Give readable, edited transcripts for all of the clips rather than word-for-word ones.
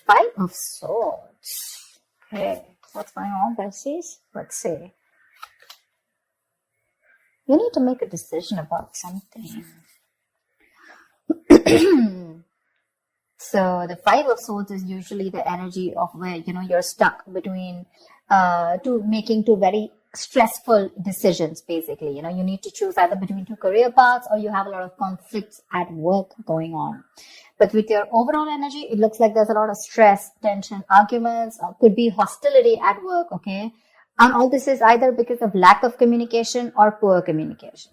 Five of Swords. Okay, what's going on, Pisces? Let's see. You need to make a decision about something. So the Five of Swords is usually the energy of where, you're stuck between making two very stressful decisions, basically. You need to choose either between two career paths, or you have a lot of conflicts at work going on. But with your overall energy, it looks like there's a lot of stress, tension, arguments, could be hostility at work, okay? And all this is either because of lack of communication or poor communication,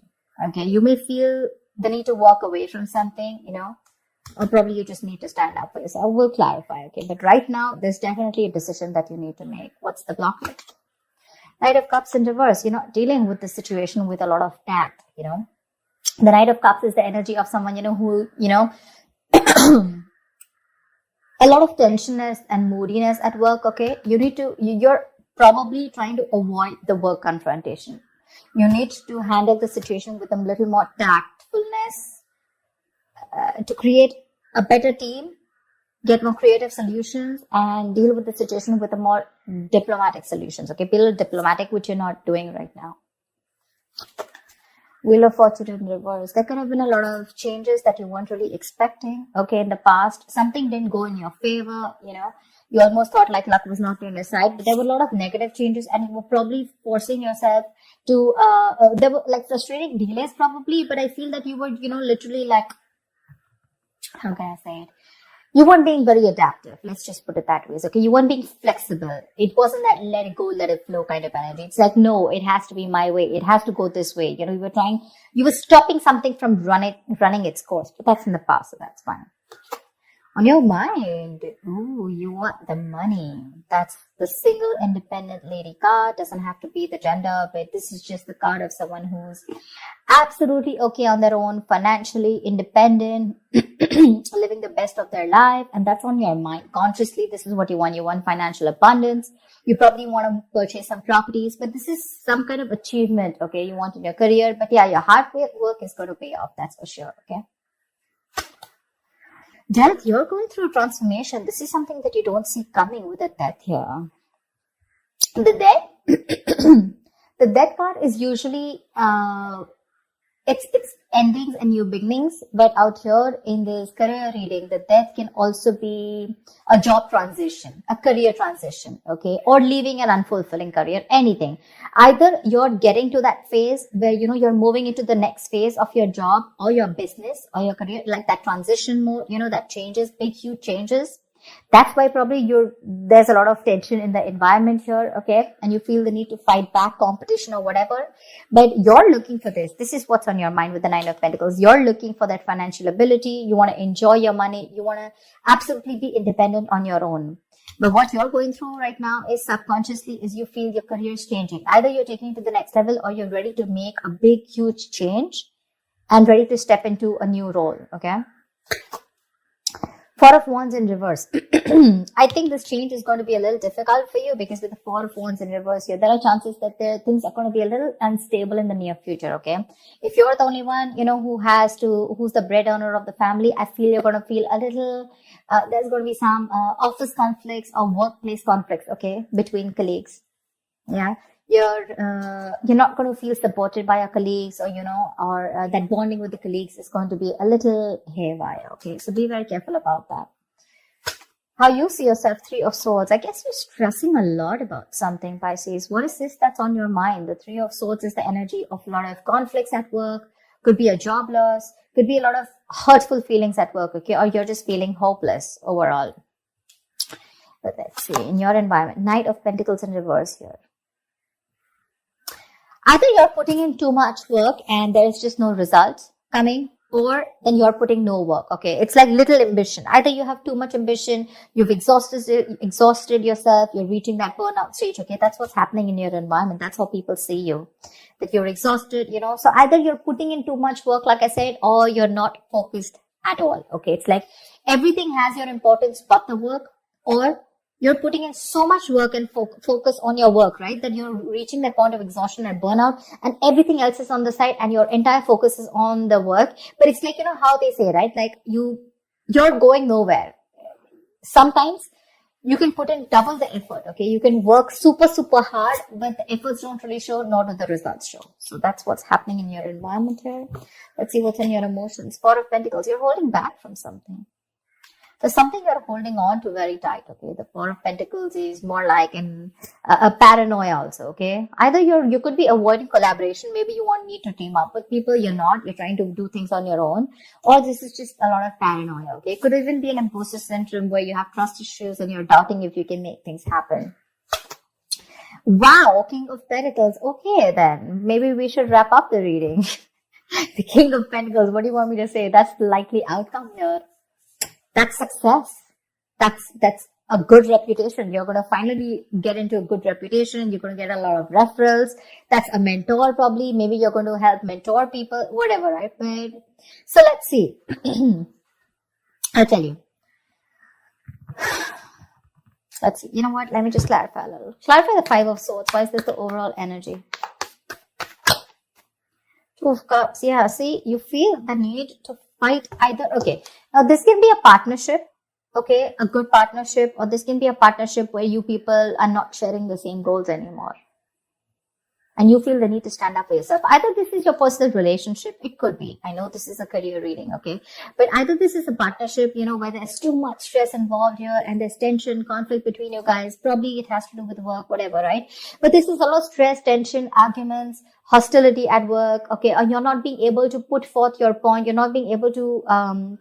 okay? You may feel the need to walk away from something, or probably you just need to stand up for yourself. We'll clarify, okay? But right now, there's definitely a decision that you need to make. What's the blockage? Knight of Cups in reverse, dealing with the situation with a lot of tact, The Knight of Cups is the energy of someone, who, a lot of tensionness and moodiness at work, okay? You're probably trying to avoid the work confrontation. You need to handle the situation with a little more tactfulness to create a better team, get more creative solutions, and deal with the situation with a more diplomatic solutions, okay? Be a little diplomatic, which you're not doing right now. Wheel of Fortune in reverse. There could have been a lot of changes that you weren't really expecting, okay, in the past. Something didn't go in your favor, You almost thought like luck was not on your side, but there were a lot of negative changes, and you were probably forcing yourself to, there were like frustrating delays probably, but I feel that you were, literally like, how can I say it? You weren't being very adaptive. Let's just put it that way. Okay, you weren't being flexible. It wasn't that let it go, let it flow kind of energy. It's like, no, it has to be my way. It has to go this way. You were stopping something from running its course, but that's in the past, so that's fine. On your mind, you want the money. That's the single independent lady card. Doesn't have to be the gender, but this is just the card of someone who's absolutely okay on their own, financially independent, living the best of their life. And that's on your mind. Consciously, this is what you want. You want financial abundance. You probably want to purchase some properties, but this is some kind of achievement, okay, you want in your career. But yeah, your hard work is going to pay off. That's for sure, okay? Death, you're going through a transformation. This is something that you don't see coming with a death here. The death, the death card is usually, it's endings and new beginnings. But out here in this career reading, the death can also be a job transition, a career transition, okay? Or leaving an unfulfilling career, anything. Either you're getting to that phase where, you're moving into the next phase of your job or your business or your career, like that transition mode, that changes, big, huge changes. That's why probably there's a lot of tension in the environment here, okay? And you feel the need to fight back competition or whatever. But you're looking for this. This is what's on your mind with the Nine of Pentacles. You're looking for that financial ability. You want to enjoy your money. You want to absolutely be independent on your own. But what you're going through right now is subconsciously is you feel your career is changing. Either you're taking it to the next level or you're ready to make a big, huge change and ready to step into a new role, okay? Four of Wands in reverse. I think this change is going to be a little difficult for you because with the Four of Wands in reverse here, there are chances that things are going to be a little unstable in the near future, okay? If you're the only one, who's the breadwinner of the family, I feel you're going to feel a little, there's going to be some office conflicts or workplace conflicts, okay, between colleagues. Yeah. You're not going to feel supported by your colleagues or, that bonding with the colleagues is going to be a little haywire. Okay. So be very careful about that. How you see yourself, Three of Swords. I guess you're stressing a lot about something, Pisces. What is this that's on your mind? The Three of Swords is the energy of a lot of conflicts at work. Could be a job loss. Could be a lot of hurtful feelings at work. Okay. Or you're just feeling hopeless overall. But let's see. In your environment, Knight of Pentacles in reverse here. Either you're putting in too much work and there's just no results coming, or then you're putting no work. Okay, it's like little ambition. Either you have too much ambition, you've exhausted yourself, you're reaching that burnout stage. Okay, that's what's happening in your environment. That's how people see you, that you're exhausted. So either you're putting in too much work, like I said, or you're not focused at all. Okay, it's like everything has your importance but the work, or you're putting in so much work and focus on your work, right? That you're reaching that point of exhaustion and burnout and everything else is on the side and your entire focus is on the work. But it's like, how they say, right? Like you're going nowhere. sometimes you can put in double the effort, okay? You can work super, super hard, but the efforts don't really show, nor do the results show. So that's what's happening in your environment here. Let's see what's in your emotions. Four of Pentacles, you're holding back from something. There's something you're holding on to very tight, okay? The Four of Pentacles is more like a paranoia also, okay? Either you could be avoiding collaboration. Maybe you won't need to team up with people. You're not. You're trying to do things on your own. Or this is just a lot of paranoia, okay? It could even be an imposter syndrome where you have trust issues and you're doubting if you can make things happen. Wow, King of Pentacles. Okay, then. Maybe we should wrap up the reading. The King of Pentacles, what do you want me to say? That's the likely outcome here. That's success. That's a good reputation. You're going to finally get into a good reputation. You're going to get a lot of referrals. That's a mentor probably. Maybe you're going to help mentor people, whatever, right? So let's see. I'll tell you. Let's see. You know what? Let me just clarify a little. Clarify the Five of Swords. Why is this the overall energy? Two of Cups. Yeah, see, you feel the need to fight either. Okay, now this can be a partnership, okay, a good partnership, or this can be a partnership where you people are not sharing the same goals anymore. And you feel the need to stand up for yourself. Either this is your personal relationship, it could be. I know this is a career reading, okay? But either this is a partnership, you know, where there's too much stress involved here and there's tension, conflict between you guys. Probably it has to do with work, whatever, right? But this is a lot of stress, tension, arguments, hostility at work, okay? Or you're not being able to put forth your point. You're not being able to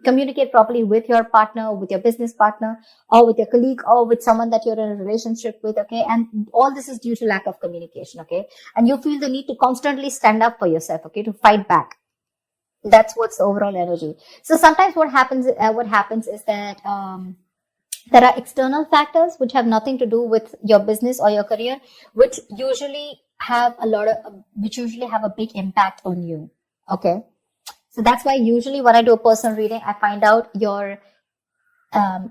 communicate properly with your partner, with your business partner, or with your colleague, or with someone that you're in a relationship with, okay? And all this is due to lack of communication, okay? And you feel the need to constantly stand up for yourself, okay, to fight back. That's what's the overall energy. So sometimes what happens is that there are external factors which have nothing to do with your business or your career, which usually have a big impact on you. Okay, so that's why usually when I do a personal reading, I find out your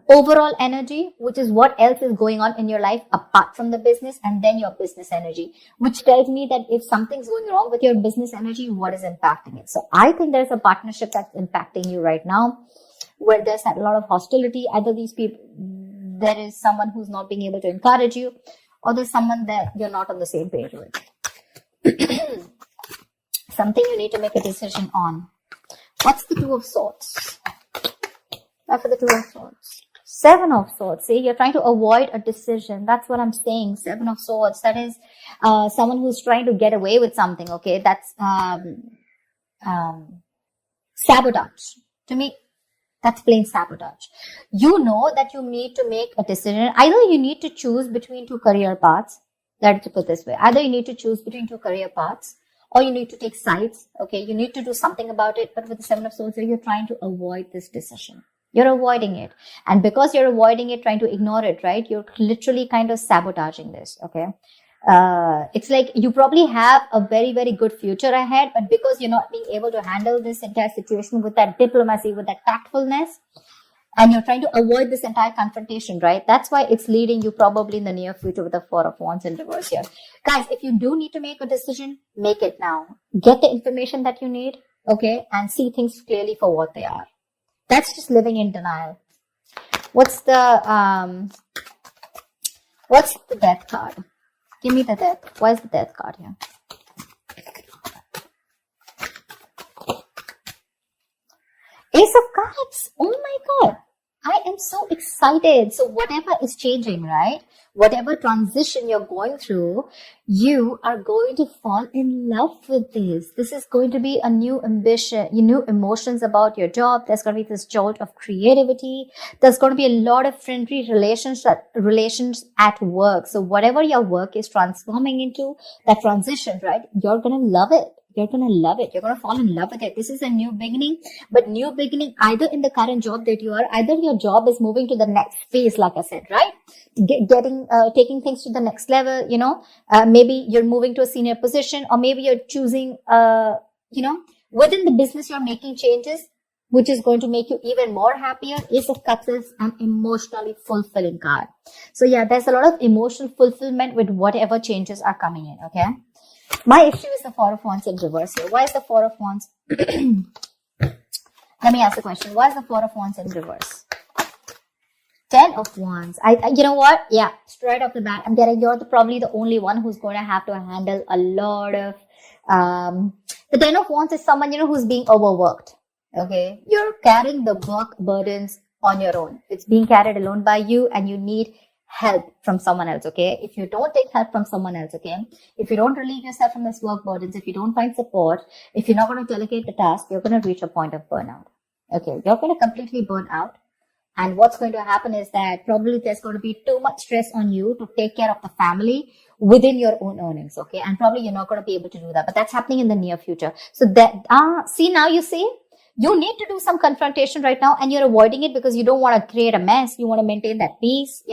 overall energy, which is what else is going on in your life apart from the business, and then your business energy, which tells me that if something's going wrong with your business energy, what is impacting it. So I think there's a partnership that's impacting you right now, where there's a lot of hostility. Either these people, there is someone who's not being able to encourage you, or there's someone that you're not on the same page with. Something you need to make a decision on. What's the Two of Swords? For the Two of Swords. Seven of Swords. See, you're trying to avoid a decision. That's what I'm saying. Seven of Swords. That is someone who's trying to get away with something. Okay, that's sabotage. To me, that's plain sabotage. You know that you need to make a decision. Either you need to choose between two career paths. Let's put it this way. Either you need to choose between two career paths, or you need to take sides. Okay, you need to do something about it. But with the Seven of Swords, you're trying to avoid this decision. You're avoiding it. And because you're avoiding it, trying to ignore it, right? You're literally kind of sabotaging this, okay? It's like you probably have a very, very good future ahead, but because you're not being able to handle this entire situation with that diplomacy, with that tactfulness, and you're trying to avoid this entire confrontation, right? That's why it's leading you probably in the near future with the Four of Wands in reverse here. Guys, if you do need to make a decision, make it now. Get the information that you need, okay? And see things clearly for what they are. That's just living in denial. What's the Death card? Give me the Death. Why is the Death card here? Ace of Cups. Oh my God. I am so excited. So whatever is changing, right? Whatever transition you're going through, you are going to fall in love with this. This is going to be a new ambition, new emotions about your job. There's going to be this jolt of creativity. There's going to be a lot of friendly relations at work. So whatever your work is transforming into, that transition, right? You're going to love it. You're going to love it. You're going to fall in love with it. This is a new beginning, but new beginning either in the current job that you are, either your job is moving to the next phase, like I said, right? Taking things to the next level, you know, maybe you're moving to a senior position, or maybe you're choosing, within the business, you're making changes, which is going to make you even more happier. Ace of Cups is an emotionally fulfilling card. So yeah, there's a lot of emotional fulfillment with whatever changes are coming in. Okay. My issue is the Four of Wands in reverse here. Why is the Four of Wands? Let me ask the question. Why is the Four of Wands in reverse? 10 of Wands. You know what? Yeah, straight off the bat, I'm getting you're probably the only one who's going to have to handle a lot of, the 10 of Wands is someone, who's being overworked. Okay. You're carrying the work burdens on your own. It's being carried alone by you and you need help from someone else. Okay. If you don't take help from someone else, okay. If you don't relieve yourself from this work burdens, if you don't find support, if you're not going to delegate the task, you're going to reach a point of burnout. Okay. You're going to completely burn out. And what's going to happen is that probably there's going to be too much stress on you to take care of the family within your own earnings, okay? And probably you're not going to be able to do that, but that's happening in the near future. So that, you need to do some confrontation right now and you're avoiding it because you don't want to create a mess. You want to maintain that peace,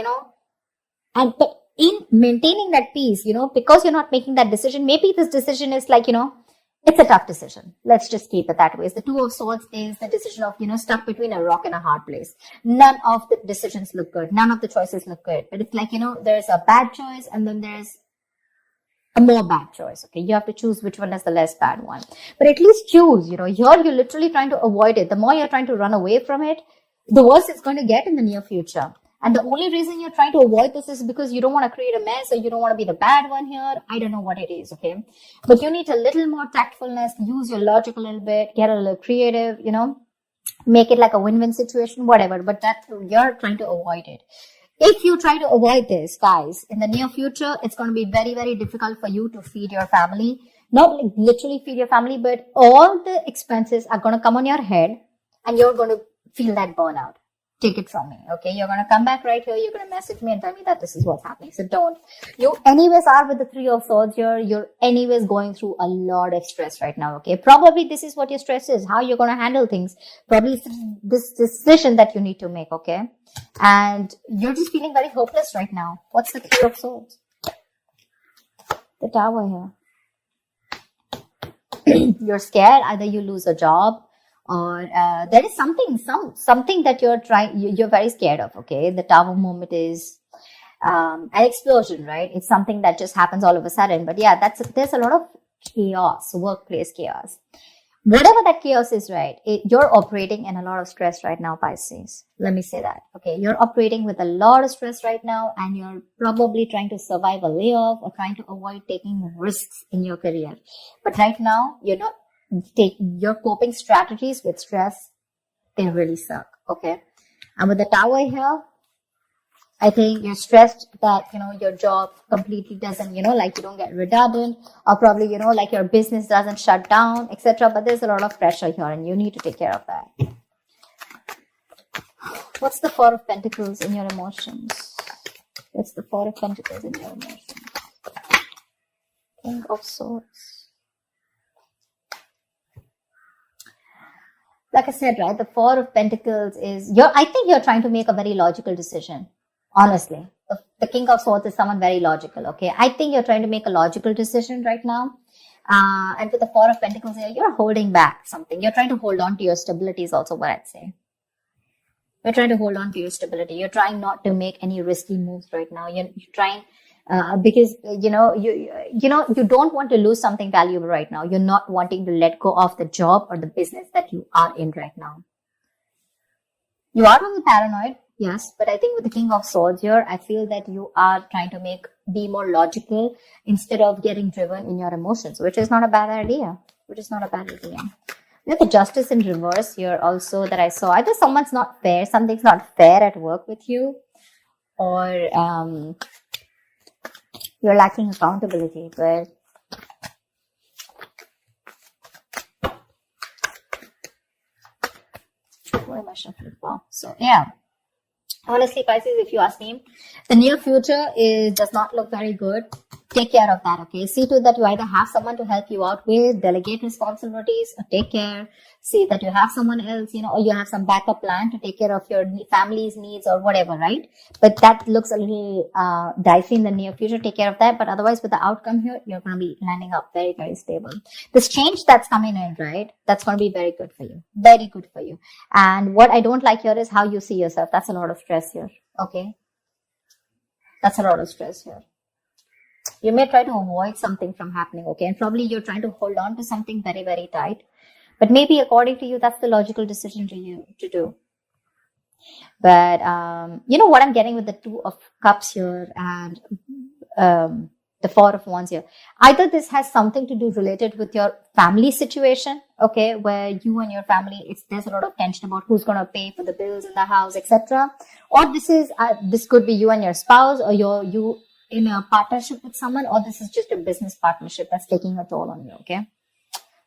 but in maintaining that peace, because you're not making that decision, maybe this decision is like, it's a tough decision. Let's just keep it that way. The 2 of Swords is the decision of, stuck between a rock and a hard place. None of the decisions look good. None of the choices look good. But it's like, there's a bad choice and then there's a more bad choice. Okay. You have to choose which one is the less bad one. But at least choose, here you're literally trying to avoid it. The more you're trying to run away from it, the worse it's going to get in the near future. And the only reason you're trying to avoid this is because you don't want to create a mess or you don't want to be the bad one here. I don't know what it is, okay? But you need a little more tactfulness, use your logic a little bit, get a little creative, make it like a win-win situation, whatever. But you're trying to avoid it. If you try to avoid this, guys, in the near future, it's going to be very, very difficult for you to feed your family. Not like literally feed your family, but all the expenses are going to come on your head and you're going to feel that burnout. Take it from me, okay? You're going to come back right here. You're going to message me and tell me that this is what's happening. So don't. You anyways are with the 3 of Swords here. You're anyways going through a lot of stress right now, okay? Probably this is what your stress is, how you're going to handle things. Probably it's this decision that you need to make, okay? And you're just feeling very hopeless right now. What's the 3 of Swords? The Tower here. You're scared. Either you lose a job, or there is something that you're very scared of, okay? The Tower moment is an explosion, right? It's something that just happens all of a sudden. But yeah, there's a lot of chaos, workplace chaos. Whatever that chaos is, right? You're operating in a lot of stress right now, Pisces. Let me say that, okay? You're operating with a lot of stress right now and you're probably trying to survive a layoff or trying to avoid taking risks in your career. But right now, you're not your coping strategies with stress, they really suck, okay? And with the Tower here, I think you're stressed that, your job completely doesn't, like you don't get redundant, or probably, like your business doesn't shut down, etc. But there's a lot of pressure here and you need to take care of that. What's the 4 of Pentacles in your emotions? What's the 4 of Pentacles in your emotions? King of Swords. Like I said, right, the 4 of Pentacles is, I think you're trying to make a very logical decision. Honestly, the King of Swords is someone very logical, okay? I think you're trying to make a logical decision right now. And with the 4 of Pentacles here, you're holding back something. You're trying to hold on to your stability is also what I'd say. You're trying to hold on to your stability. You're trying not to make any risky moves right now. You're trying, because, you don't want to lose something valuable right now. You're not wanting to let go of the job or the business that you are in right now. You are really paranoid. Yes, but I think with the King of Swords here, I feel that you are trying to be more logical instead of getting driven in your emotions, which is not a bad idea. We have the Justice in reverse here also that I saw. Either something's not fair at work with you, or you're lacking accountability, but what am I shuffling for? So yeah. Honestly, Pisces, if you ask me, the near future does not look very good. Take care of that, okay? See to that you either have someone to help you out with, delegate responsibilities, or take care. See that you have someone else, or you have some backup plan to take care of your family's needs or whatever, right? But that looks a little dicey in the near future. Take care of that. But otherwise, with the outcome here, you're going to be landing up very, very stable. This change that's coming in, right? That's going to be very good for you. Very good for you. And what I don't like here is how you see yourself. That's a lot of stress here, okay? That's a lot of stress here. You may try to avoid something from happening, okay? And probably you're trying to hold on to something very, very tight. But maybe according to you, that's the logical decision to do. But you know what I'm getting with the Two of Cups here and the Four of Wands here. Either this has something to do related with your family situation, okay, where you and your family, there's a lot of tension about who's going to pay for the bills in the house, etc. Or this could be you and your spouse, or you in a partnership with someone, or this is just a business partnership that's taking a toll on you, okay?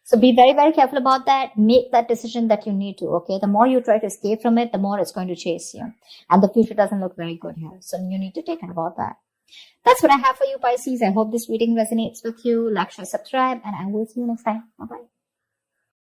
So be very, very careful about that. Make that decision that you need to, okay? The more you try to escape from it, the more it's going to chase you. And the future doesn't look very good here. So you need to take care about that. That's what I have for you, Pisces. I hope this reading resonates with you. Like, share, subscribe, and I will see you next time. Bye-bye.